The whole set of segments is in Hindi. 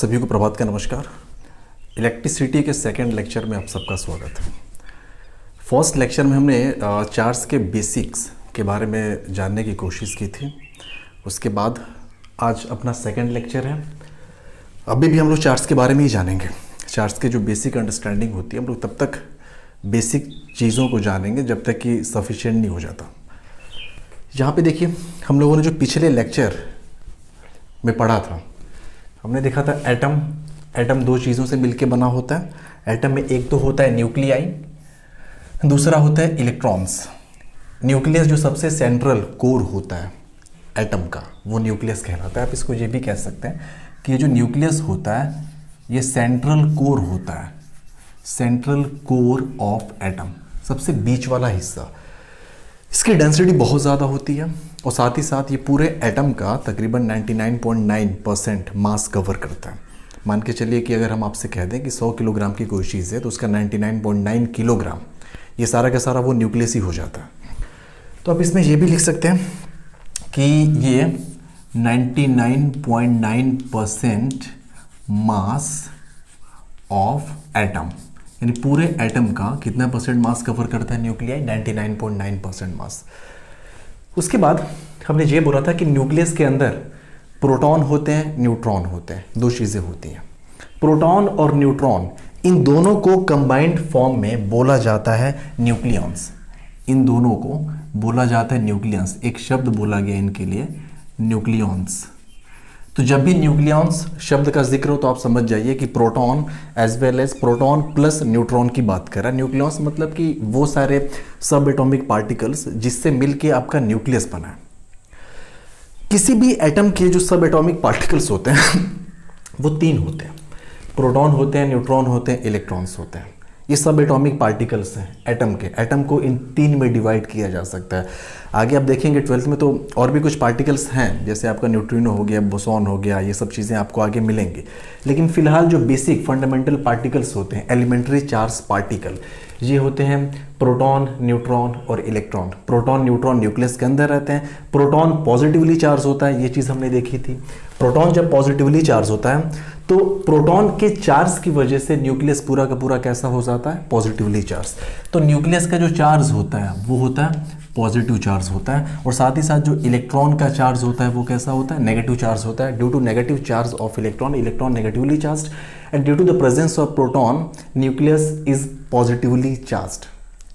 सभी को प्रभात का नमस्कार। इलेक्ट्रिसिटी के सेकंड लेक्चर में आप सबका स्वागत है। फर्स्ट लेक्चर में हमने चार्ज के बेसिक्स के बारे में जानने की कोशिश की थी। उसके बाद आज अपना सेकंड लेक्चर है। अभी भी हम लोग चार्ज के बारे में ही जानेंगे। चार्ज के जो बेसिक अंडरस्टैंडिंग होती है, हम लोग तब तक बेसिक चीज़ों को जानेंगे जब तक कि सफिशिएंट नहीं हो जाता। यहाँ पे देखिए, हम लोगों ने जो पिछले लेक्चर में पढ़ा था, हमने देखा था एटम दो चीज़ों से मिलके बना होता है। एटम में एक तो होता है न्यूक्लियाई, दूसरा होता है इलेक्ट्रॉन्स। न्यूक्लियस जो सबसे सेंट्रल कोर होता है एटम का, वो न्यूक्लियस कहलाता है। आप इसको ये भी कह सकते हैं कि ये जो न्यूक्लियस होता है ये सेंट्रल कोर होता है, सेंट्रल कोर ऑफ एटम, सबसे बीच वाला हिस्सा। इसकी डेंसिटी बहुत ज़्यादा होती है और साथ ही साथ ये पूरे एटम का तकरीबन 99.9% मास कवर करता है। मान के चलिए कि अगर हम आपसे कह दें कि 100 किलोग्राम की कोई चीज़ है तो उसका 99.9 किलोग्राम ये सारा का सारा वो न्यूक्लियस ही हो जाता है। तो आप इसमें ये भी लिख सकते हैं कि ये 99.9% मास ऑफ एटम, यानी पूरे एटम का कितना परसेंट मास कवर करता है न्यूक्लियाई? 99.9% मास। उसके बाद हमने ये बोला था कि न्यूक्लियस के अंदर प्रोटॉन होते हैं, न्यूट्रॉन होते हैं, दो चीज़ें होती हैं। प्रोटॉन और न्यूट्रॉन, इन दोनों को कंबाइंड फॉर्म में बोला जाता है न्यूक्लियॉन्स। इन दोनों को बोला जाता है न्यूक्लियॉन्स। एक शब्द बोला गया इनके लिए, न्यूक्लियॉन्स। तो जब भी न्यूक्लियॉन्स शब्द का जिक्र हो तो आप समझ जाइए कि proton as well as proton plus neutron की बात कर रहा है। न्यूक्लियॉन्स मतलब कि वो सारे सब एटॉमिक पार्टिकल्स जिससे मिलके आपका न्यूक्लियस बना है। किसी भी एटम के जो सब एटॉमिक पार्टिकल्स होते हैं वो तीन होते हैं, प्रोटॉन होते हैं, न्यूट्रॉन होते हैं, इलेक्ट्रॉन्स होते हैं। ये सब एटॉमिक पार्टिकल्स हैं एटम के। एटम को इन तीन में डिवाइड किया जा सकता है। आगे आप देखेंगे 12th में तो और भी कुछ पार्टिकल्स हैं, जैसे आपका न्यूट्रिनो हो गया, बोसॉन हो गया, ये सब चीज़ें आपको आगे मिलेंगी। लेकिन फिलहाल जो बेसिक फंडामेंटल पार्टिकल्स होते हैं, एलिमेंट्री चार्ज पार्टिकल, ये होते हैं प्रोटॉन, न्यूट्रॉन और इलेक्ट्रॉन। प्रोटॉन न्यूट्रॉन न्यूक्लियस के अंदर रहते हैं। प्रोटॉन पॉजिटिवली चार्ज होता है, ये चीज़ हमने देखी थी। प्रोटॉन जब पॉजिटिवली चार्ज होता है तो प्रोटॉन के चार्ज की वजह से न्यूक्लियस पूरा का पूरा कैसा हो जाता है? Positively charge. तो न्यूक्लियस का जो चार्ज होता है वो होता है पॉजिटिव चार्ज होता है, और साथ ही साथ जो इलेक्ट्रॉन का चार्ज होता है वो कैसा होता है? नेगेटिव चार्ज होता है। Due to negative charge of electron, electron negatively charge, and due to the presence of proton nucleus is positively charged.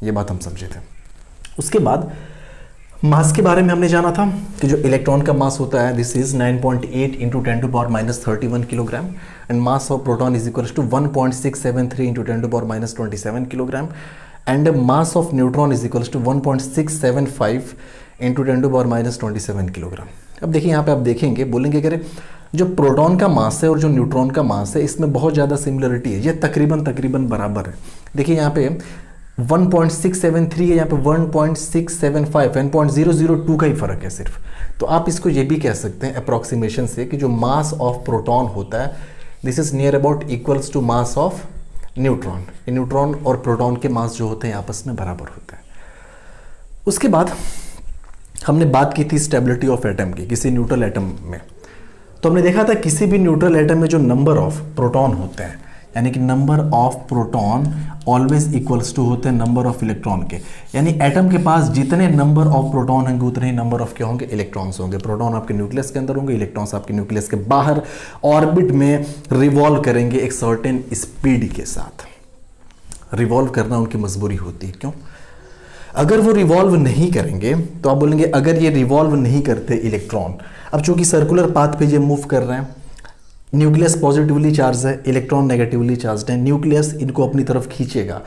ये बात हम समझे थे। उसके बाद मास के बारे में हमने जाना था कि जो इलेक्ट्रॉन का मास होता है this is 9.8 into 10⁻³ kilogram, and mass of proton is equal to 1.673 into 10⁻27 kilogram, and mass of neutron is equal to 1.675 into 10⁻27 kilogram. अब देखिए यहाँ पे आप देखेंगे, बोलेंगे कि जो प्रोटॉन का मास है और जो न्यूट्रॉन का मास है इसमें बहुत ज़्यादा सिमिलरिटी है, ये तकरीबन बराबर है। देखिए यहाँ पे 1.673 है, यहाँ पे 1.675, 1.002 का ही फर्क है सिर्फ। तो आप इसको ये भी कह सकते हैं अप्रॉक्सीमेशन से कि जो मास ऑफ प्रोटॉन होता है this is near about equals to mass of neutron. Neutron और प्रोटॉन के मास जो होते हैं आपस में बराबर होते हैं। उसके बाद हमने बात की थी स्टेबिलिटी ऑफ एटम की, किसी न्यूट्रल एटम में। तो हमने देखा था किसी भी न्यूट्रल एटम में जो नंबर ऑफ प्रोटॉन होते हैं, यानी कि number of proton always equals to होते हैं नंबर ऑफ इलेक्ट्रॉन के। यानी एटम के पास जितने नंबर ऑफ प्रोटॉन होंगे उतने ही नंबर ऑफ क्या होंगे? इलेक्ट्रॉन्स होंगे। प्रोटॉन आपके न्यूक्लियस के अंदर होंगे, इलेक्ट्रॉन्स आपके न्यूक्लियस के बाहर ऑर्बिट में रिवॉल्व करेंगे एक सर्टेन स्पीड के साथ। रिवॉल्व करना उनकी मजबूरी होती है। क्यों? अगर वो रिवॉल्व नहीं करेंगे तो आप बोलेंगे अगर ये रिवॉल्व नहीं करते इलेक्ट्रॉन, अब चूंकि सर्कुलर पाथ पे ये मूव कर रहे हैं, न्यूक्लियस पॉजिटिवली चार्ज है, इलेक्ट्रॉन नेगेटिवली चार्ज है, न्यूक्लियस इनको अपनी तरफ खींचेगा।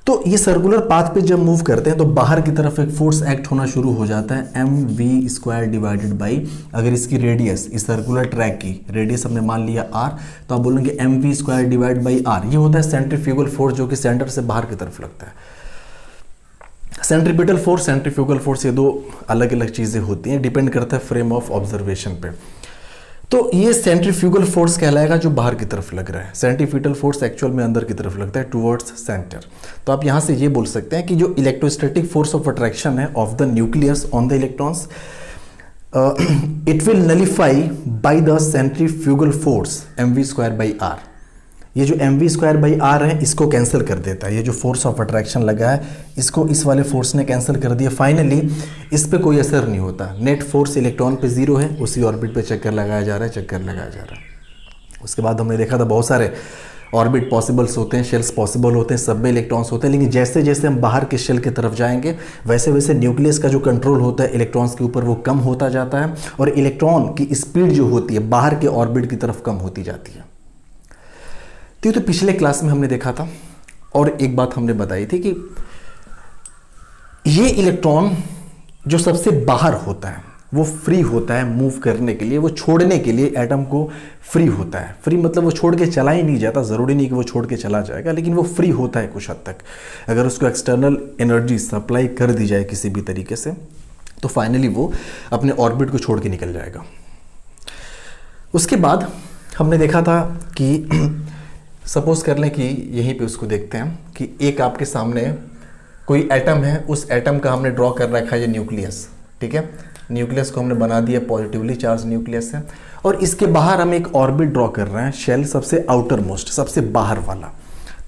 तो ये सर्कुलर पाथ पे जब मूव करते हैं तो बाहर की तरफ एक फोर्स एक्ट होना शुरू हो जाता है, mv² डिवाइडेड बाई, अगर इसकी रेडियस, इस सर्कुलर ट्रैक की रेडियस हमने मान लिया r, तो आप बोलेंगे mv² डिवाइड बाई r। ये होता है सेंट्रीफ्यूगल फोर्स जो कि सेंटर से बाहर की तरफ लगता है। सेंट्रीपिटल फोर्स, सेंट्रीफ्यूगल फोर्स, ये दो अलग अलग चीज़ें होती हैं, डिपेंड करता है फ्रेम ऑफ ऑब्जर्वेशन पे। तो ये सेंट्रीफ्यूगल फोर्स कहलाएगा जो बाहर की तरफ लग रहा है। सेंट्रीपिटल फोर्स एक्चुअल में अंदर की तरफ लगता है, टुवर्ड्स सेंटर। तो आप यहाँ से ये बोल सकते हैं कि जो इलेक्ट्रोस्टैटिक फोर्स ऑफ अट्रैक्शन है of the nucleus on the electrons, it will nullify by the centrifugal force mv²/r। ये जो mv²/r है इसको कैंसिल कर देता है, ये जो फोर्स ऑफ अट्रैक्शन लगा है इसको इस वाले फोर्स ने कैंसिल कर दिया। फाइनली इस पे कोई असर नहीं होता, नेट फोर्स इलेक्ट्रॉन पे जीरो है, उसी ऑर्बिट पे चक्कर लगाया जा रहा है, चक्कर लगाया जा रहा है। उसके बाद हमने देखा था बहुत सारे ऑर्बिट पॉसिबल्स होते हैं, शेल्स पॉसिबल होते हैं, सब में इलेक्ट्रॉन्स होते हैं, लेकिन जैसे जैसे हम बाहर के शेल की तरफ जाएंगे वैसे वैसे न्यूक्लियस का जो कंट्रोल होता है इलेक्ट्रॉन्स के ऊपर वो कम होता जाता है और इलेक्ट्रॉन की स्पीड जो होती है बाहर के ऑर्बिट की तरफ कम होती जाती है। तो पिछले क्लास में हमने देखा था और एक बात हमने बताई थी कि ये इलेक्ट्रॉन जो सबसे बाहर होता है वो फ्री होता है मूव करने के लिए, वो छोड़ने के लिए एटम को फ्री होता है। फ्री मतलब वो छोड़ के चला ही नहीं जाता, ज़रूरी नहीं कि वो छोड़ के चला जाएगा, लेकिन वो फ्री होता है कुछ हद तक। अगर उसको एक्सटर्नल एनर्जी सप्लाई कर दी जाए किसी भी तरीके से तो फाइनली वो अपने ऑर्बिट को छोड़ के निकल जाएगा। उसके बाद हमने देखा था कि सपोज कर लें कि यहीं पे उसको देखते हैं कि एक आपके सामने कोई एटम है, उस एटम का हमने ड्रॉ कर रखा है ये न्यूक्लियस, ठीक है। न्यूक्लियस को हमने बना दिया पॉजिटिवली चार्ज न्यूक्लियस है और इसके बाहर हम एक ऑर्बिट ड्रॉ कर रहे हैं, शेल सबसे आउटर मोस्ट, सबसे बाहर वाला।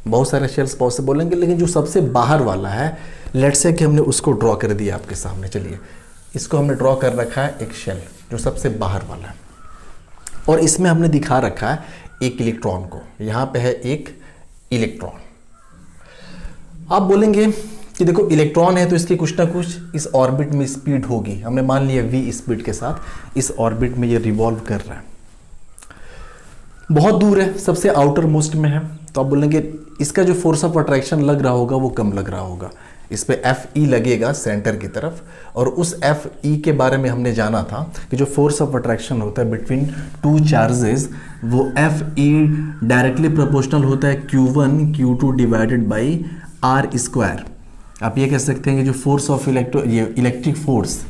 बहुत सारे शेल्स पॉसिबल होंगे लेकिन जो सबसे बाहर वाला है लेट्स से कि हमने उसको ड्रॉ कर दिया आपके सामने। चलिए इसको हमने ड्रॉ कर रखा है एक शेल जो सबसे बाहर वाला है और इसमें हमने दिखा रखा है एक इलेक्ट्रॉन को, यहाँ पे है एक इलेक्ट्रॉन। आप बोलेंगे कि देखो इलेक्ट्रॉन है तो इसकी कुछ ना कुछ इस ऑर्बिट में स्पीड होगी, हमने मान लिया v स्पीड के साथ इस ऑर्बिट में ये रिवॉल्व कर रहा है, बहुत दूर है, सबसे आउटर मोस्ट में है, तो आप बोलेंगे इसका जो फोर्स ऑफ अट्रैक्शन लग रहा होगा वो कम लग रहा होगा, इस पे Fe लगेगा सेंटर की तरफ। और उस Fe के बारे में हमने जाना था कि जो फोर्स ऑफ अट्रैक्शन होता है बिटवीन टू चार्जेस वो Fe डायरेक्टली प्रोपोर्शनल होता है Q1 Q2 divided by r²। आप ये कह सकते हैं कि जो force of electric force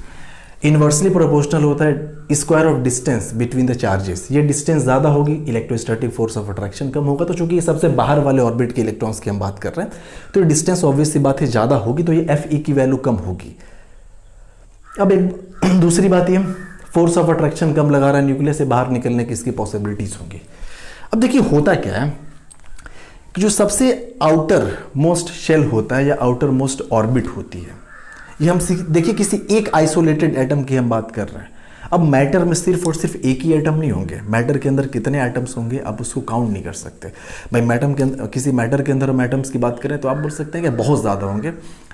inversely proportional होता है square of distance between the charges. ये डिस्टेंस ज़्यादा होगी इलेक्ट्रोस्टैटिक फोर्स ऑफ अट्रैक्शन कम होगा। तो चूंकि ये सबसे बाहर वाले ऑर्बिट के इलेक्ट्रॉन्स की हम बात कर रहे हैं तो डिस्टेंस ऑब्वियस सी बात है ज़्यादा होगी, तो ये Fe की वैल्यू कम होगी। अब एक दूसरी बात ये फोर्स ऑफ अट्रैक्शन कम लगा रहा है, न्यूक्लियस से बाहर निकलने की इसकी पॉसिबिलिटीज़ होंगी। अब देखिए होता क्या है कि जो सबसे आउटर मोस्ट शेल होता है या आउटर मोस्ट ऑर्बिट होती है, ये हम देखिए किसी एक आइसोलेटेड एटम की हम बात कर रहे हैं। अब मैटर में सिर्फ और सिर्फ एक ही एटम नहीं होंगे, मैटर के अंदर कितने एटम्स होंगे आप उसको काउंट नहीं कर सकते भाई। मैटम के अंदर किसी मैटर के अंदर हम एटम्स की बात करें तो आप बोल सकते हैं कि बहुत ज़्यादा होंगे,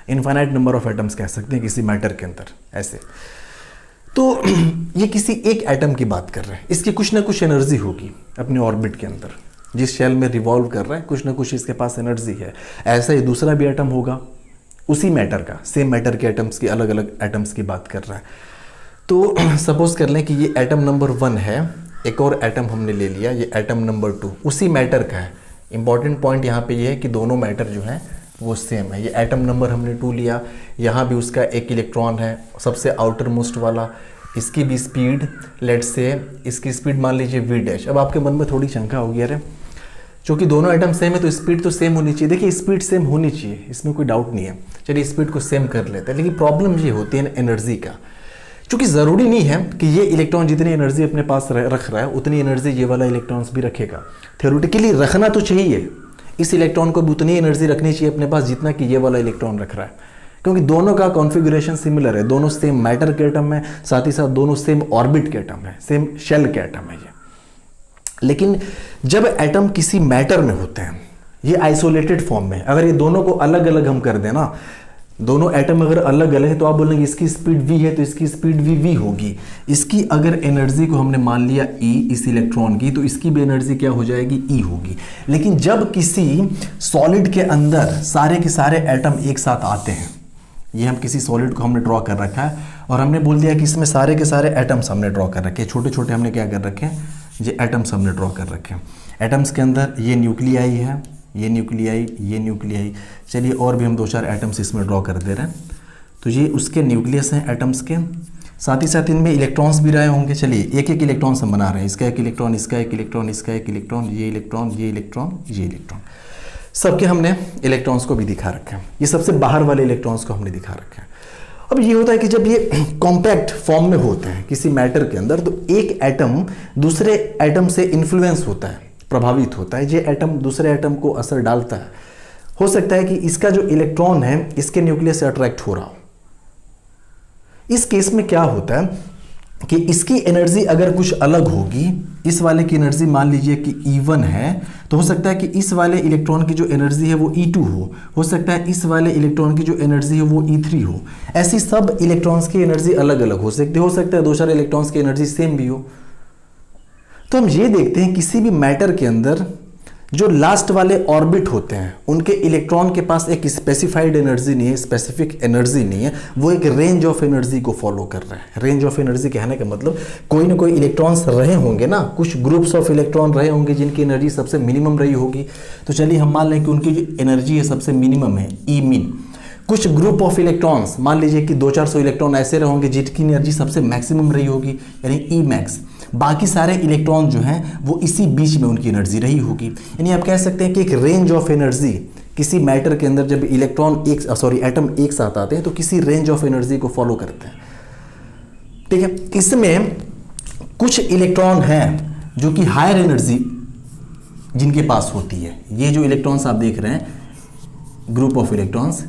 इनफाइनाइट नंबर ऑफ एटम्स कह सकते हैं किसी मैटर के अंदर ऐसे। तो ये किसी एक एटम की बात कर रहे हैं, इसकी कुछ ना कुछ एनर्जी होगी अपने ऑर्बिट के अंदर, जिस शेल में रिवॉल्व कर रहा है कुछ ना कुछ इसके पास एनर्जी है। ऐसा ही दूसरा भी एटम होगा उसी मैटर का, सेम मैटर के एटम्स की अलग अलग एटम्स की बात कर रहा है। तो सपोज कर लें कि ये एटम नंबर 1 है, एक और एटम हमने ले लिया ये एटम नंबर 2 उसी मैटर का है। इंपॉर्टेंट पॉइंट यहाँ पे ये है कि दोनों मैटर जो है वो सेम है। ये एटम नंबर हमने 2 लिया, यहाँ भी उसका एक इलेक्ट्रॉन है सबसे आउटर मोस्ट वाला, इसकी भी स्पीड लेट्स से इसकी स्पीड मान लीजिए v'। अब आपके मन में थोड़ी शंका होगी अरे क्योंकि दोनों आइटम सेम है तो स्पीड तो सेम होनी चाहिए। देखिए स्पीड सेम होनी चाहिए, इसमें कोई डाउट नहीं है, चलिए स्पीड को सेम कर लेते हैं। लेकिन प्रॉब्लम ये होती है एनर्जी का, क्योंकि ज़रूरी नहीं है कि ये इलेक्ट्रॉन जितनी एनर्जी अपने पास रख रहा है उतनी एनर्जी ये वाला इलेक्ट्रॉन्स भी रखेगा। थ्योरेटिकली रखना तो चाहिए, इस इलेक्ट्रॉन को भी उतनी एनर्जी रखनी चाहिए अपने पास जितना कि ये वाला इलेक्ट्रॉन रख रहा है, क्योंकि दोनों का कॉन्फ़िगरेशन सिमिलर है, दोनों सेम मैटर के एटम है, साथ ही साथ दोनों सेम ऑर्बिट के एटम है, सेम शेल के एटम है ये। लेकिन जब एटम किसी मैटर में होते हैं ये आइसोलेटेड फॉर्म में, अगर ये दोनों को अलग अलग हम कर दें ना, दोनों एटम अगर अलग अलग है तो आप बोलेंगे इसकी स्पीड v है तो इसकी स्पीड v होगी। इसकी अगर एनर्जी को हमने मान लिया E इस इलेक्ट्रॉन की तो इसकी भी एनर्जी क्या हो जाएगी E होगी। लेकिन जब किसी सॉलिड के अंदर सारे के सारे एटम एक साथ आते हैं, ये हम किसी सॉलिड को हमने ड्रॉ कर रखा है और हमने बोल दिया कि इसमें सारे के सारे एटम्स हमने ड्रॉ कर रखे हैं, छोटे छोटे हमने क्या कर रखे हैं ये एटम्स हमने ड्रॉ कर रखे हैं। एटम्स के अंदर ये न्यूक्लियाई है, ये न्यूक्लियाई, ये न्यूक्लियाई, चलिए और भी हम 2-4 एटम्स इसमें ड्रॉ कर दे रहे हैं। तो ये उसके न्यूक्लियस हैं एटम्स के, साथ ही साथ इनमें इलेक्ट्रॉन्स भी रहे होंगे। चलिए एक एक इलेक्ट्रॉन्स हम बना रहे हैं, इसका एक इलेक्ट्रॉन, इसका एक इलेक्ट्रॉन, इसका एक इलेक्ट्रॉन, ये इलेक्ट्रॉन, ये इलेक्ट्रॉन, ये इलेक्ट्रॉन, सबके हमने इलेक्ट्रॉन्स को भी दिखा रखे हैं। ये सबसे बाहर वाले इलेक्ट्रॉन्स को हमने दिखा रखे हैं। अब ये होता है कि जब ये कॉम्पैक्ट फॉर्म में होते हैं किसी मैटर के अंदर, तो एक एटम दूसरे एटम से इन्फ्लुएंस होता है, प्रभावित होता है, ये एटम दूसरे एटम को असर डालता है। हो सकता है कि इसका जो इलेक्ट्रॉन है इसके न्यूक्लियस से अट्रैक्ट हो रहा हो। इस केस में क्या होता है कि इसकी एनर्जी अगर कुछ अलग होगी, इस वाले की एनर्जी मान लीजिए कि E1 है, तो हो सकता है कि इस वाले इलेक्ट्रॉन की जो एनर्जी है वो E2 हो सकता है इस वाले इलेक्ट्रॉन की जो एनर्जी है वो E3 हो। ऐसी सब इलेक्ट्रॉन्स की एनर्जी अलग अलग हो सकता है दो चार इलेक्ट्रॉन्स की एनर्जी सेम भी हो। तो हम ये देखते हैं किसी भी मैटर के अंदर जो लास्ट वाले ऑर्बिट होते हैं उनके इलेक्ट्रॉन के पास एक स्पेसिफाइड एनर्जी नहीं है, स्पेसिफिक एनर्जी नहीं है, वो एक रेंज ऑफ एनर्जी को फॉलो कर रहे हैं। रेंज ऑफ एनर्जी कहने का मतलब कोई ना कोई इलेक्ट्रॉन्स रहे होंगे ना, कुछ ग्रुप्स ऑफ इलेक्ट्रॉन रहे होंगे जिनकी एनर्जी सबसे मिनिमम रही होगी। तो चलिए हम मान लें कि उनकी जो एनर्जी है सबसे मिनिमम है, ई मीन। कुछ ग्रुप ऑफ इलेक्ट्रॉन्स मान लीजिए कि 200-400 इलेक्ट्रॉन ऐसे रहे होंगे जिनकी एनर्जी सबसे मैक्सिमम रही होगी, यानी ई मैक्स। बाकी सारे इलेक्ट्रॉन जो हैं वो इसी बीच में उनकी एनर्जी रही होगी। यानी आप कह सकते हैं कि एक रेंज ऑफ एनर्जी किसी मैटर के अंदर जब एटम एक साथ आते हैं तो किसी रेंज ऑफ एनर्जी को फॉलो करते हैं। ठीक है, इसमें कुछ इलेक्ट्रॉन हैं जो कि हायर एनर्जी जिनके पास होती है। ये जो इलेक्ट्रॉन्स आप देख रहे हैं, ग्रुप ऑफ इलेक्ट्रॉन्स,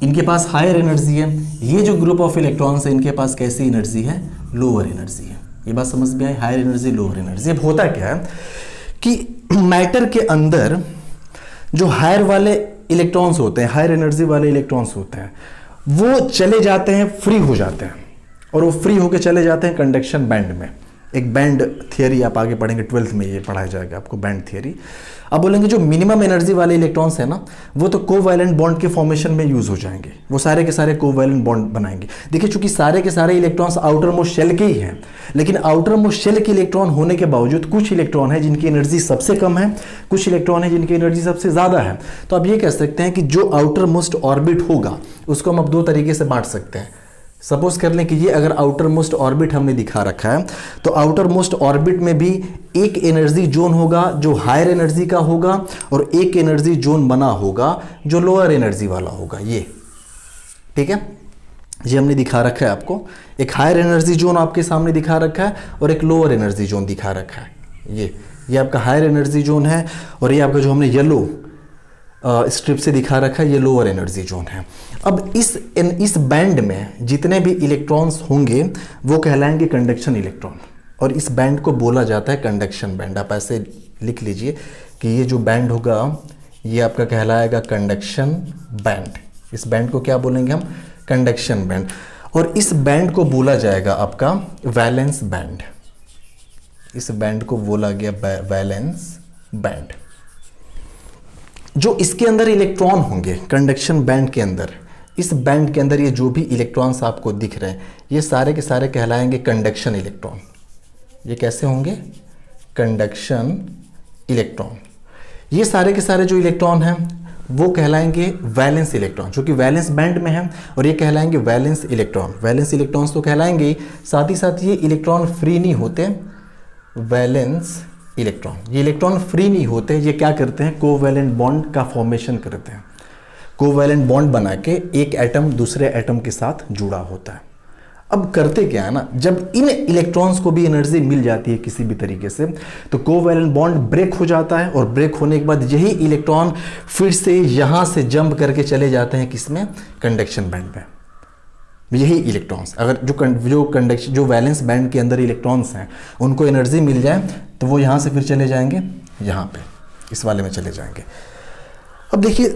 इनके पास हायर एनर्जी है। ये जो ग्रुप ऑफ इलेक्ट्रॉन्स है इनके पास कैसी एनर्जी है, लोअर एनर्जी है। ये बात समझ में आई, हायर एनर्जी लोअर एनर्जी। अब होता क्या है कि मैटर के अंदर जो हायर वाले इलेक्ट्रॉन्स होते हैं, हायर एनर्जी वाले इलेक्ट्रॉन्स होते हैं, वो चले जाते हैं, फ्री हो जाते हैं, और वो फ्री होकर चले जाते हैं कंडक्शन बैंड में। एक बैंड थियरी आप आगे पढ़ेंगे, 12th में ये पढ़ाया जाएगा आपको, बैंड थियरी। अब बोलेंगे जो मिनिमम एनर्जी वाले इलेक्ट्रॉन्स है ना, वो तो कोवैलेंट बॉन्ड के फॉर्मेशन में यूज हो जाएंगे, वो सारे के सारे कोवैलेंट बॉन्ड बनाएंगे। देखिए चूंकि सारे के सारे इलेक्ट्रॉन्स आउटर मोस्ट शेल के ही हैं, लेकिन आउटर मोस्ट शेल के इलेक्ट्रॉन होने के बावजूद कुछ इलेक्ट्रॉन है जिनकी एनर्जी सबसे कम है, कुछ इलेक्ट्रॉन है जिनकी एनर्जी सबसे ज्यादा है। तो आप ये कह सकते हैं कि जो आउटर मोस्ट ऑर्बिट होगा उसको हम अब दो तरीके से बांट सकते हैं। सपोज कर लें कि ये अगर आउटर मोस्ट ऑर्बिट हमने दिखा रखा है, तो आउटर मोस्ट ऑर्बिट में भी एक एनर्जी जोन होगा जो हायर एनर्जी का होगा, और एक एनर्जी जोन बना होगा जो लोअर एनर्जी वाला होगा। ये ठीक है, ये हमने दिखा रखा है आपको। एक हायर एनर्जी जोन आपके सामने दिखा रखा है और एक लोअर एनर्जी जोन दिखा रखा है। ये आपका हायर एनर्जी जोन है, और ये आपका जो हमने येलो स्ट्रिप से दिखा रखा है ये लोअर एनर्जी जोन है। अब इस बैंड में जितने भी इलेक्ट्रॉन्स होंगे वो कहलाएंगे कंडक्शन इलेक्ट्रॉन, और इस बैंड को बोला जाता है कंडक्शन बैंड। आप ऐसे लिख लीजिए कि ये जो बैंड होगा ये आपका कहलाएगा कंडक्शन बैंड। इस बैंड को क्या बोलेंगे हम, कंडक्शन बैंड। और इस बैंड को बोला जाएगा आपका वैलेंस बैंड। इस बैंड को बोला गया वैलेंस बैंड। जो इसके अंदर इलेक्ट्रॉन होंगे कंडक्शन बैंड के अंदर, इस बैंड के अंदर ये जो भी इलेक्ट्रॉन्स आपको दिख रहे हैं ये सारे के सारे कहलाएंगे कंडक्शन इलेक्ट्रॉन। ये कैसे होंगे, कंडक्शन इलेक्ट्रॉन। ये सारे के सारे जो इलेक्ट्रॉन हैं वो कहलाएंगे वैलेंस इलेक्ट्रॉन, जो कि वैलेंस बैंड में है, और ये कहलाएंगे वैलेंस इलेक्ट्रॉन। वैलेंस इलेक्ट्रॉन्स तो कहलाएंगे, साथ ही साथ ये इलेक्ट्रॉन फ्री नहीं होते। वैलेंस इलेक्ट्रॉन, ये इलेक्ट्रॉन फ्री नहीं होते, ये क्या करते हैं, कोवैलेंट बॉन्ड का फॉर्मेशन करते हैं। कोवैलेंट बॉन्ड बना के एक एटम दूसरे एटम के साथ जुड़ा होता है। अब करते क्या है ना, जब इन इलेक्ट्रॉन्स को भी एनर्जी मिल जाती है किसी भी तरीके से, तो कोवैलेंट बॉन्ड ब्रेक हो जाता है, और ब्रेक होने के बाद यही इलेक्ट्रॉन फिर से यहां से जंप करके चले जाते हैं किसमें, कंडक्शन बैंड में। यही इलेक्ट्रॉन्स अगर जो वैलेंस बैंड के अंदर इलेक्ट्रॉन्स हैं उनको एनर्जी मिल जाए तो वो यहाँ से फिर चले जाएंगे यहाँ पे, इस वाले में चले जाएंगे। अब देखिए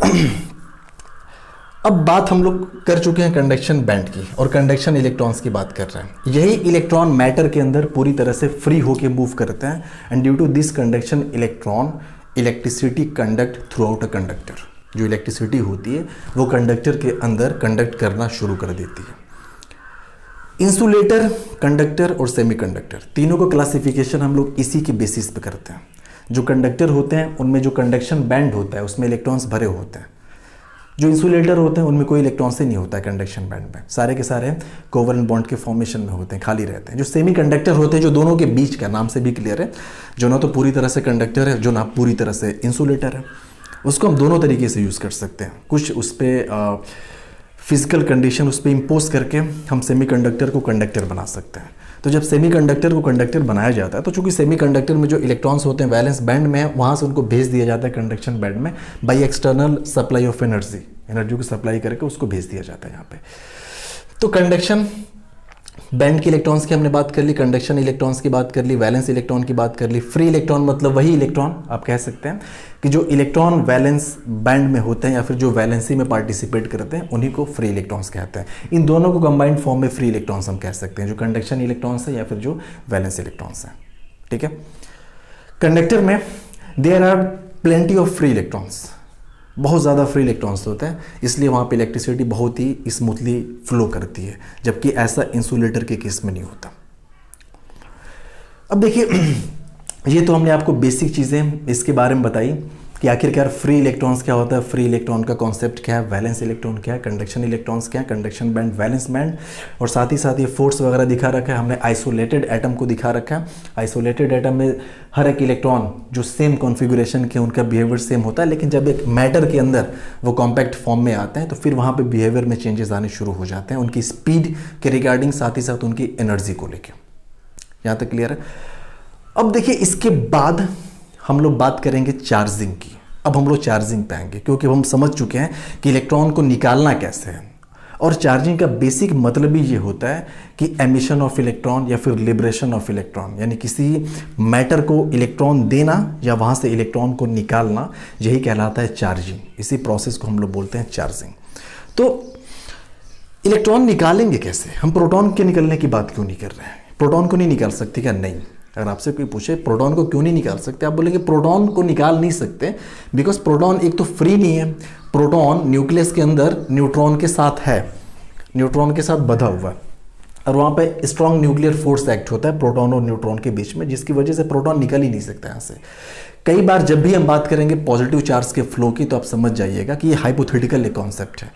अब बात हम लोग कर चुके हैं कंडक्शन बैंड की, और कंडक्शन इलेक्ट्रॉन्स की बात कर रहे हैं। यही इलेक्ट्रॉन मैटर के अंदर पूरी तरह से फ्री होके मूव करते हैं, and due to this conduction electron electricity conduct throughout a conductor. जो इलेक्ट्रिसिटी होती है वो कंडक्टर के अंदर कंडक्ट करना शुरू कर देती है। इंसुलेटर, कंडक्टर और सेमीकंडक्टर, तीनों को क्लासिफिकेशन हम लोग इसी के बेसिस पे करते हैं। जो कंडक्टर होते हैं उनमें जो कंडक्शन बैंड होता है उसमें इलेक्ट्रॉन्स भरे होते हैं। जो इंसुलेटर होते हैं उनमें कोई इलेक्ट्रॉन से नहीं होता है कंडक्शन बैंड में, सारे के सारे कोवैलेंट बॉन्ड के फॉर्मेशन में होते हैं, खाली रहते हैं। जो सेमीकंडक्टर होते हैं जो दोनों के बीच का, नाम से भी क्लियर है, जो ना तो पूरी तरह से कंडक्टर है, जो ना पूरी तरह से इंसुलेटर है, उसको हम दोनों तरीके से यूज़ कर सकते हैं। कुछ उस पर फिजिकल कंडीशन उस पर इम्पोज करके हम सेमीकंडक्टर को कंडक्टर बना सकते हैं। तो जब सेमीकंडक्टर को कंडक्टर बनाया जाता है तो चूंकि सेमीकंडक्टर में जो इलेक्ट्रॉन्स होते हैं वैलेंस बैंड में, वहाँ से उनको भेज दिया जाता है कंडक्शन बैंड में by external supply of energy को सप्लाई करके उसको भेज दिया जाता है यहाँ पे। तो कंडक्शन बैंड के इलेक्ट्रॉन्स की हमने बात कर ली, कंडक्शन इलेक्ट्रॉन्स की बात कर ली, वैलेंस इलेक्ट्रॉन की बात कर ली। फ्री इलेक्ट्रॉन मतलब वही इलेक्ट्रॉन आप कह सकते हैं कि जो इलेक्ट्रॉन वैलेंस बैंड में होते हैं या फिर जो वैलेंसी में पार्टिसिपेट करते हैं उन्हीं को फ्री इलेक्ट्रॉन्स कहते हैं। इन दोनों को कंबाइंड फॉर्म में फ्री इलेक्ट्रॉन्स हम कह सकते हैं, जो कंडक्शन इलेक्ट्रॉन्स है या फिर जो वैलेंस इलेक्ट्रॉन्स हैं। ठीक है, कंडक्टर में there are plenty of free electrons, बहुत ज़्यादा फ्री इलेक्ट्रॉन्स होते हैं, इसलिए वहाँ पे इलेक्ट्रिसिटी बहुत ही स्मूथली फ्लो करती है, जबकि ऐसा इंसुलेटर के केस में नहीं होता। अब देखिए ये तो हमने आपको बेसिक चीज़ें इसके बारे में बताई कि आखिरकार फ्री इलेक्ट्रॉन्स क्या होता है, फ्री इलेक्ट्रॉन का कॉन्सेप्ट क्या है, वैलेंस इलेक्ट्रॉन क्या है, कंडक्शन इलेक्ट्रॉन्स क्या है, कंडक्शन बैंड, वैलेंस बैंड, और साथ ही साथ ये फोर्स वगैरह दिखा रखा है। हमने आइसोलेटेड एटम को दिखा रखा है। आइसोलेटेड एटम में हर एक इलेक्ट्रॉन जो सेम कॉन्फ़िगरेशन के उनका बिहेवियर सेम होता है, लेकिन जब एक मैटर के अंदर वो कॉम्पैक्ट फॉर्म में आते हैं तो फिर वहाँ पर बिहेवियर में चेंजेस आने शुरू हो जाते हैं, उनकी स्पीड के रिगार्डिंग, साथ ही साथ उनकी एनर्जी को लेकर। यहाँ तक क्लियर है। अब देखिए इसके बाद हम लोग बात करेंगे चार्जिंग की। अब हम लोग चार्जिंग पे आएंगे क्योंकि हम समझ चुके हैं कि इलेक्ट्रॉन को निकालना कैसे है, और चार्जिंग का बेसिक मतलब ही ये होता है कि एमिशन ऑफ इलेक्ट्रॉन या फिर लिबरेशन ऑफ इलेक्ट्रॉन, यानी किसी मैटर को इलेक्ट्रॉन देना या वहाँ से इलेक्ट्रॉन को निकालना, यही कहलाता है चार्जिंग। इसी प्रोसेस को हम लोग बोलते हैं चार्जिंग। तो इलेक्ट्रॉन निकालेंगे कैसे? हम प्रोटॉन के निकलने की बात क्यों नहीं कर रहे हैं? प्रोटॉन को नहीं निकाल सकते क्या? नहीं। अगर आपसे कोई पूछे प्रोटॉन को क्यों नहीं निकाल सकते, आप बोलेंगे प्रोटॉन को निकाल नहीं सकते बिकॉज प्रोटॉन एक तो फ्री नहीं है, प्रोटॉन न्यूक्लियस के अंदर न्यूट्रॉन के साथ है, न्यूट्रॉन के साथ बंधा हुआ है, और वहाँ पे स्ट्रॉन्ग न्यूक्लियर फोर्स एक्ट होता है प्रोटॉन और न्यूट्रॉन के बीच में, जिसकी वजह से प्रोटॉन निकल ही नहीं सकता यहाँ से। कई बार जब भी हम बात करेंगे पॉजिटिव चार्ज के फ्लो की, तो आप समझ जाइएगा कि ये हाइपोथेटिकल एक कॉन्सेप्ट है।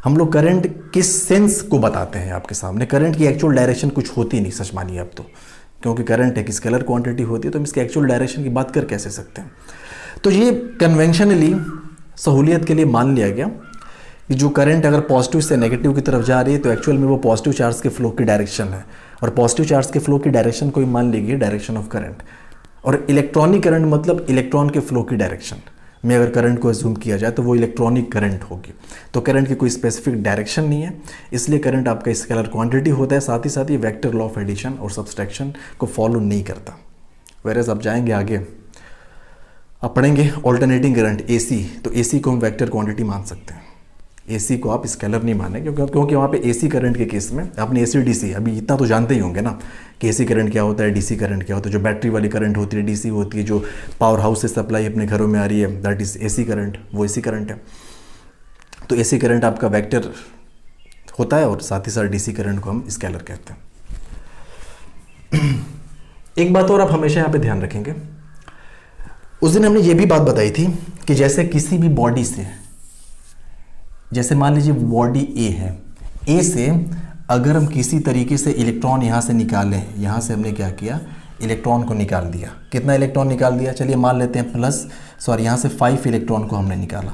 हम लोग करंट किस सेंस को बताते हैं आपके सामने, करंट की एक्चुअल डायरेक्शन कुछ होती नहीं, सच मानिए अब तो, क्योंकि करंट एक स्केलर क्वांटिटी होती है, तो हम इसके एक्चुअल डायरेक्शन की बात कर कैसे सकते हैं। तो ये कन्वेंशनली सहूलियत के लिए मान लिया गया कि जो करंट अगर पॉजिटिव से नेगेटिव की तरफ जा रही है तो एक्चुअल में वो पॉजिटिव चार्ज के फ्लो की डायरेक्शन है, और पॉजिटिव चार्ज के फ्लो की डायरेक्शन को ही मान लीजिए डायरेक्शन ऑफ करंट, और इलेक्ट्रॉनिक करंट मतलब इलेक्ट्रॉन के फ्लो की डायरेक्शन में अगर करंट को एज्यूम किया जाए तो वो इलेक्ट्रॉनिक करंट होगी। तो करंट की कोई स्पेसिफिक डायरेक्शन नहीं है, इसलिए करंट आपका स्केलर क्वांटिटी होता है, साथ ही साथ ये वेक्टर लॉ ऑफ एडिशन और सब्सट्रैक्शन को फॉलो नहीं करता। वेरेज आप जाएंगे आगे, आप पढ़ेंगे ऑल्टरनेटिंग करंट एसी, तो एसी को हम वेक्टर क्वांटिटी मान सकते हैं, एसी को आप स्केलर नहीं माने, क्योंकि वहाँ पे एसी करंट के केस में आपने एसी डीसी अभी इतना तो जानते ही होंगे ना कि एसी करंट क्या होता है, डीसी करंट क्या होता है। जो बैटरी वाली करंट होती है डीसी होती है, जो पावर हाउस से सप्लाई अपने घरों में आ रही है दैट इज़ एसी करंट, वो एसी करंट है। तो एसी करंट आपका वेक्टर होता है, और साथ ही साथ डीसी करंट को हम स्केलर कहते हैं। एक बात और आप हमेशा यहाँ पे ध्यान रखेंगे, उस दिन हमने ये भी बात बताई थी कि जैसे किसी भी बॉडी से, जैसे मान लीजिए बॉडी ए है, ए से अगर हम किसी तरीके से इलेक्ट्रॉन यहाँ से निकालें, यहाँ से हमने क्या किया, इलेक्ट्रॉन को निकाल दिया। कितना इलेक्ट्रॉन निकाल दिया? चलिए मान लेते हैं यहाँ से 5 इलेक्ट्रॉन को हमने निकाला।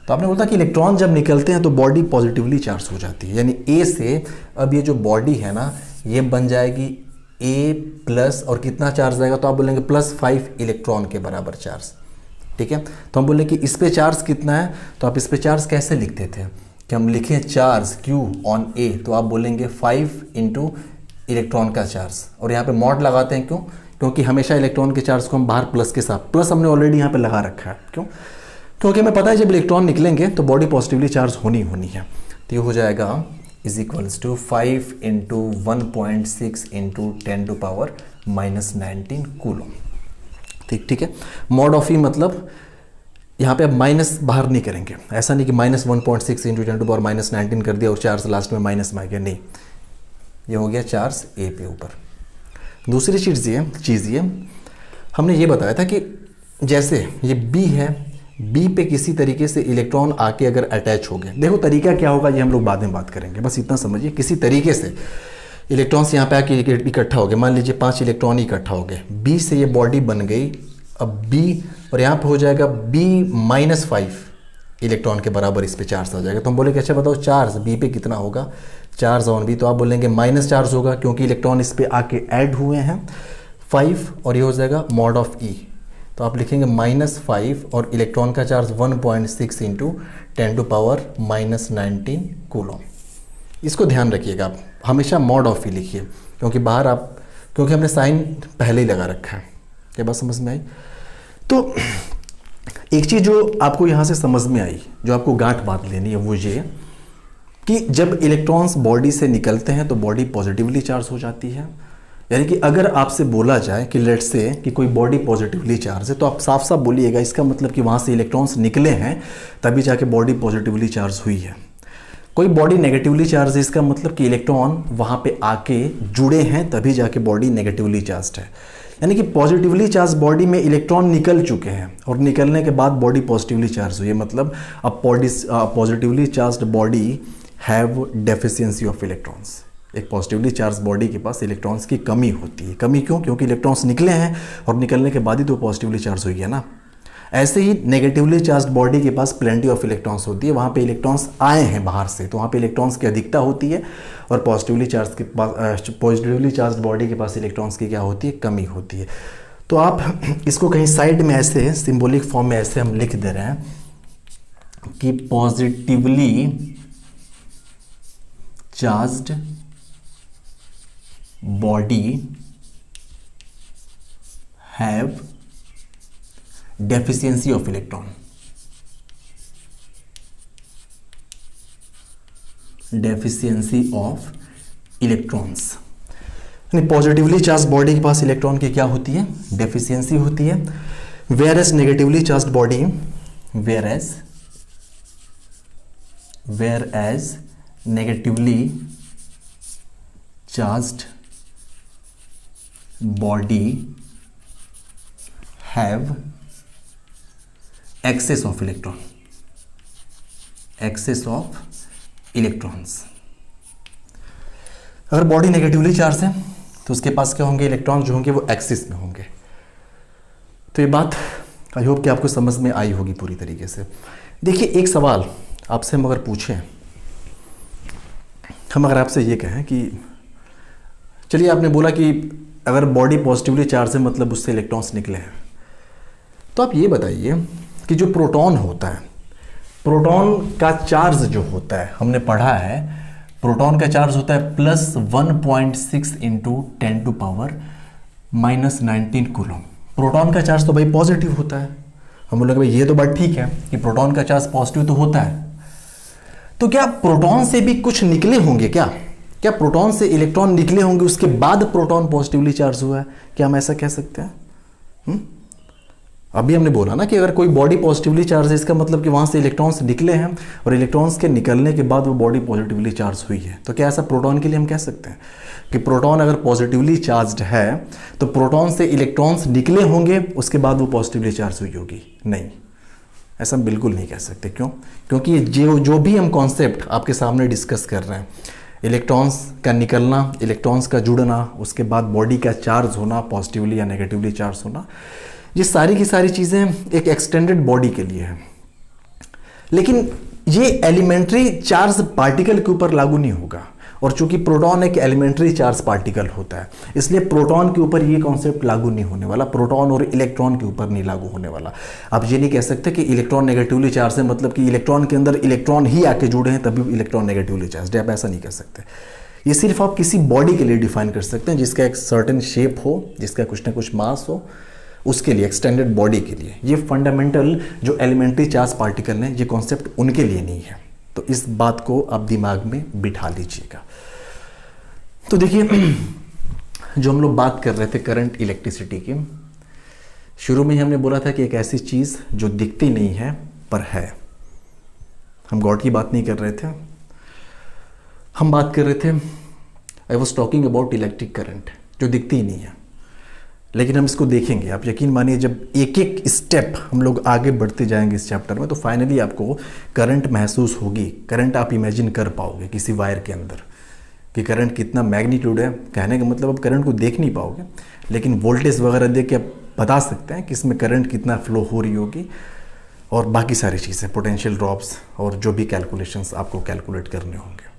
तो आपने बोला कि इलेक्ट्रॉन जब निकलते हैं तो बॉडी पॉजिटिवली चार्ज हो जाती है, यानी ए से अब ये जो बॉडी है ना, ये बन जाएगी ए प्लस, और कितना चार्ज आएगा, तो आप बोलेंगे +5 इलेक्ट्रॉन के बराबर चार्ज। ठीक है, तो हम बोले कि इस पे चार्ज कितना है, तो आप इस पे चार्ज कैसे लिखते थे कि हम लिखें चार्ज Q ऑन A, तो आप बोलेंगे 5 इंटू इलेक्ट्रॉन का चार्ज, और यहाँ पे मॉड लगाते हैं। क्यों? क्योंकि हमेशा इलेक्ट्रॉन के चार्ज को हम बाहर प्लस के साथ, प्लस हमने ऑलरेडी यहाँ पे लगा रखा है। क्यों? क्योंकि हमें पता है जब इलेक्ट्रॉन निकलेंगे तो बॉडी पॉजिटिवली चार्ज होनी है। तो ये हो जाएगा = 5 इंटू 1.6 इंटू 10⁻⁻19 कूलम। ठीक है, मॉड ऑफ ई मतलब यहाँ पे अब माइनस बाहर नहीं करेंगे, ऐसा नहीं कि -1.6 इंटू 10⁻19 कर दिया और चार्ज लास्ट में माइनस में आ गया, नहीं, ये हो गया चार्ज ए पे ऊपर। दूसरी चीज़ ये हमने ये बताया था कि जैसे ये बी है, बी पे किसी तरीके से इलेक्ट्रॉन आके अगर अटैच हो गए, देखो तरीका क्या होगा ये हम लोग बाद में बात करेंगे, बस इतना समझिए, किसी तरीके से इलेक्ट्रॉन्स यहाँ पे आके इकट्ठा हो गए, मान लीजिए 5 इलेक्ट्रॉन इकट्ठा हो गए, बी से ये बॉडी बन गई, अब बी और यहाँ पे हो जाएगा B-5, इलेक्ट्रॉन के बराबर इस पे चार्ज आ जाएगा। तो हम बोले कि अच्छा बताओ चार्ज बी पे कितना होगा, चार्ज ऑन बी, तो आप बोलेंगे माइनस चार्ज होगा क्योंकि इलेक्ट्रॉन इस पे आके ऐड हुए हैं 5, और ये हो जाएगा मॉड ऑफ ई। तो आप लिखेंगे -5 और इलेक्ट्रॉन का चार्ज 1.6 इंटू 10⁻⁻19 कूलम। इसको ध्यान रखिएगा, आप हमेशा मॉड ऑफ ई लिखिए क्योंकि बाहर आप, क्योंकि हमने साइन पहले ही लगा रखा है। क्या बात समझ में आई? तो एक चीज़ जो आपको यहाँ से समझ में आई, जो आपको गांठ बांध लेनी है, वो ये कि जब इलेक्ट्रॉन्स बॉडी से निकलते हैं तो बॉडी पॉजिटिवली चार्ज हो जाती है। यानी कि अगर आपसे बोला जाए कि लेट्स से कि कोई बॉडी पॉजिटिवली चार्ज है, तो आप साफ साफ बोलिएगा इसका मतलब कि वहाँ से इलेक्ट्रॉन्स निकले हैं तभी जाके बॉडी पॉजिटिवली चार्ज हुई है। कोई बॉडी नेगेटिवली चार्ज है, इसका मतलब कि इलेक्ट्रॉन वहाँ पे आके जुड़े हैं तभी जाके बॉडी नेगेटिवली चार्ज है। यानी कि पॉजिटिवली चार्ज बॉडी में इलेक्ट्रॉन निकल चुके हैं और निकलने के बाद बॉडी पॉजिटिवली चार्ज हुई है, मतलब अब positively charge body have deficiency of electrons. एक पॉजिटिवली चार्ज बॉडी के पास इलेक्ट्रॉन्स की कमी होती है। कमी क्यों? क्योंकि इलेक्ट्रॉन्स निकले हैं और निकलने के बाद ही तो पॉजिटिवली चार्ज हुई है ना। ऐसे ही नेगेटिवली चार्ज बॉडी के पास प्लेंटी ऑफ इलेक्ट्रॉन्स होती है, वहाँ पे इलेक्ट्रॉन्स आए हैं बाहर से तो वहाँ पे इलेक्ट्रॉन्स की अधिकता होती है, और पॉजिटिवली चार्ज बॉडी के पास इलेक्ट्रॉन्स की क्या होती है? कमी होती है। तो आप इसको कहीं साइड में ऐसे सिंबॉलिक फॉर्म में ऐसे हम लिख दे रहे हैं कि positively charged body have deficiency of electron. Deficiency of electrons यानी पॉजिटिवली चार्ज बॉडी के पास इलेक्ट्रॉन की क्या होती है? डेफिशिएंसी होती है। Whereas negatively charge body, whereas negatively charged body have excess of electron, excess of electrons. अगर बॉडी नेगेटिवली चार्ज है तो उसके पास क्या होंगे? इलेक्ट्रॉन जो होंगे वो एक्सिस में होंगे। तो ये बात आई होप कि आपको समझ में आई होगी पूरी तरीके से। देखिए एक सवाल आपसे हम अगर पूछें, हम अगर आपसे ये कहें कि चलिए आपने बोला कि अगर बॉडी पॉजिटिवली चार्ज है मतलब उससे इलेक्ट्रॉन्स निकले हैं, तो आप ये बताइए कि जो प्रोटॉन होता है, प्रोटॉन का चार्ज जो होता है, हमने पढ़ा है प्रोटॉन का चार्ज होता है +1.6 इंटू 10⁻⁻19 कूलम। प्रोटॉन का चार्ज तो भाई पॉजिटिव होता है। हम बोलेंगे भाई ये तो बात ठीक है कि प्रोटॉन का चार्ज पॉजिटिव तो होता है, तो क्या प्रोटॉन से भी कुछ निकले होंगे? क्या प्रोटॉन से इलेक्ट्रॉन निकले होंगे उसके बाद प्रोटॉन पॉजिटिवली चार्ज हुआ है? क्या हम ऐसा कह सकते हैं? अभी हमने बोला ना कि अगर कोई बॉडी पॉजिटिवली चार्ज है इसका मतलब कि वहाँ से इलेक्ट्रॉन्स निकले हैं और इलेक्ट्रॉन्स के निकलने के बाद वो बॉडी पॉजिटिवली चार्ज हुई है। तो क्या ऐसा प्रोटॉन के लिए हम कह सकते हैं कि प्रोटॉन अगर पॉजिटिवली चार्ज्ड है तो प्रोटॉन से इलेक्ट्रॉन्स निकले होंगे उसके बाद वो पॉजिटिवली चार्ज हुई होगी? नहीं, ऐसा हम बिल्कुल नहीं कह सकते। क्यों? क्योंकि जो भी हम कॉन्सेप्ट आपके सामने डिस्कस कर रहे हैं, इलेक्ट्रॉन्स का निकलना, इलेक्ट्रॉन्स का जुड़ना, उसके बाद बॉडी का चार्ज होना, पॉजिटिवली या नेगेटिवली चार्ज होना, ये सारी की सारी चीज़ें एक एक्सटेंडेड बॉडी के लिए है। लेकिन ये एलिमेंट्री चार्ज पार्टिकल के ऊपर लागू नहीं होगा, और चूंकि प्रोटॉन एक एलिमेंट्री चार्ज पार्टिकल होता है इसलिए प्रोटॉन के ऊपर ये कॉन्सेप्ट लागू नहीं होने वाला, प्रोटॉन और इलेक्ट्रॉन के ऊपर नहीं लागू होने वाला। आप ये नहीं कह सकते कि इलेक्ट्रॉन नेगेटिवली चार्ज है मतलब कि इलेक्ट्रॉन के अंदर इलेक्ट्रॉन ही आके जुड़े हैं तभी इलेक्ट्रॉन नेगेटिवली चार्ज है, आप ऐसा नहीं कह सकते। ये सिर्फ आप किसी बॉडी के लिए डिफाइन कर सकते हैं जिसका एक सर्टेन शेप हो, जिसका कुछ ना कुछ मास हो, उसके लिए, एक्सटेंडेड बॉडी के लिए। ये फंडामेंटल जो एलिमेंट्री चार्ज पार्टिकल हैं ये कॉन्सेप्ट उनके लिए नहीं है। तो इस बात को आप दिमाग में बिठा लीजिएगा। तो देखिए जो हम लोग बात कर रहे थे करंट इलेक्ट्रिसिटी की, शुरू में ही हमने बोला था कि एक ऐसी चीज़ जो दिखती नहीं है पर है। हम गॉड की बात नहीं कर रहे थे, हम बात कर रहे थे, I was talking about electric current जो दिखती ही नहीं है। लेकिन हम इसको देखेंगे, आप यकीन मानिए जब एक एक स्टेप हम लोग आगे बढ़ते जाएंगे इस चैप्टर में तो फाइनली आपको करंट महसूस होगी। करंट आप इमेजिन कर पाओगे किसी वायर के अंदर कि करंट कितना मैग्नीट्यूड है। कहने का मतलब आप करंट को देख नहीं पाओगे लेकिन वोल्टेज वगैरह देख के आप बता सकते हैं कि इसमें करंट कितना फ्लो हो रही होगी। और बाकी सारी चीज़ें, पोटेंशियल ड्रॉप्स और जो भी कैलकुलेशंस आपको कैलकुलेट करने होंगे।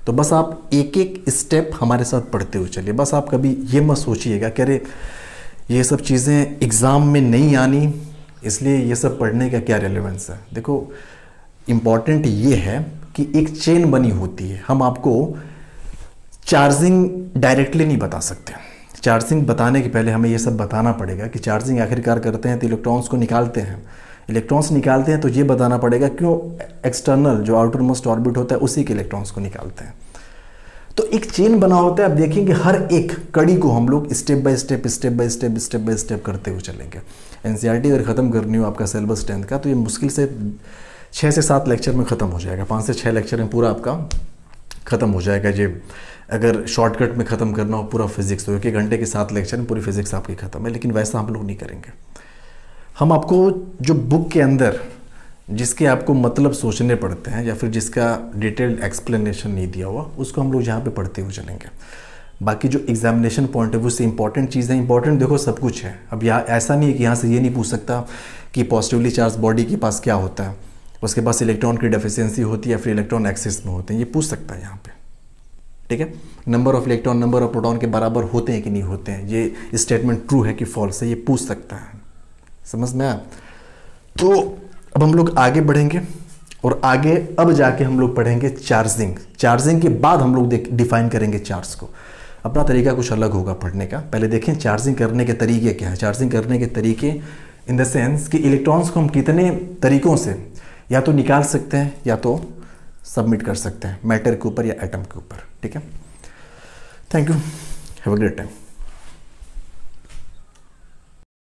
तो बस आप एक एक स्टेप हमारे साथ पढ़ते हुए चलिए। बस आप कभी ये मत सोचिएगा कि अरे ये सब चीज़ें एग्ज़ाम में नहीं आनी, इसलिए ये सब पढ़ने का क्या रेलेवेंस है। देखो इम्पॉर्टेंट ये है कि एक चेन बनी होती है। हम आपको चार्जिंग डायरेक्टली नहीं बता सकते। चार्जिंग बताने के पहले हमें ये सब बताना पड़ेगा कि चार्जिंग आखिरकार करते हैं तो इलेक्ट्रॉन्स को निकालते हैं। इलेक्ट्रॉन्स निकालते हैं तो ये बताना पड़ेगा क्यों एक्सटर्नल जो आउटर मोस्ट ऑर्बिट होता है उसी के इलेक्ट्रॉन्स को निकालते हैं। तो एक चेन बना होता है। आप देखेंगे हर एक कड़ी को हम लोग स्टेप बाय स्टेप करते हुए चलेंगे। एनसीईआरटी अगर ख़त्म करनी हो आपका सिलेबस 10th का तो ये मुश्किल से 6 से 7 लेक्चर में ख़त्म हो जाएगा। 5 से 6 लेक्चर में पूरा आपका ख़त्म हो जाएगा। ये अगर शॉर्टकट में ख़त्म करना हो पूरा फिजिक्स तो 1 घंटे के 7 लेक्चर में पूरी फिजिक्स आपकी ख़त्म है। लेकिन वैसा हम लोग नहीं करेंगे। हम आपको जो बुक के अंदर जिसके आपको मतलब सोचने पड़ते हैं या फिर जिसका डिटेल्ड एक्सप्लेनेशन नहीं दिया हुआ उसको हम लोग यहाँ पे पढ़ते हुए चलेंगे। बाकी जो एग्जामिनेशन पॉइंट है वो से इंपॉर्टेंट चीज़ें, इंपॉर्टेंट देखो सब कुछ है। अब यहाँ ऐसा नहीं है कि यहाँ से ये नहीं पूछ सकता कि पॉजिटिवली चार्ज बॉडी के पास क्या होता है, उसके पास इलेक्ट्रॉन की डेफिशिएंसी होती है या फिर इलेक्ट्रॉन एक्सिस में होते हैं, ये पूछ सकता है यहाँ पे। ठीक है, number of electron number of proton के बराबर होते हैं कि नहीं होते हैं, ये स्टेटमेंट ट्रू है कि फॉल्स है, ये पूछ सकता है। समझ में आया? तो अब हम लोग आगे बढ़ेंगे और आगे अब जाके हम लोग पढ़ेंगे चार्जिंग। चार्जिंग के बाद हम लोग डिफाइन करेंगे चार्ज को। अपना तरीका कुछ अलग होगा पढ़ने का। पहले देखें चार्जिंग करने के तरीके क्या है। चार्जिंग करने के तरीके इन द सेंस कि इलेक्ट्रॉन्स को हम कितने तरीकों से या तो निकाल सकते हैं या तो सबमिट कर सकते हैं, मैटर के ऊपर या एटम के ऊपर। ठीक है, thank you, have a great time.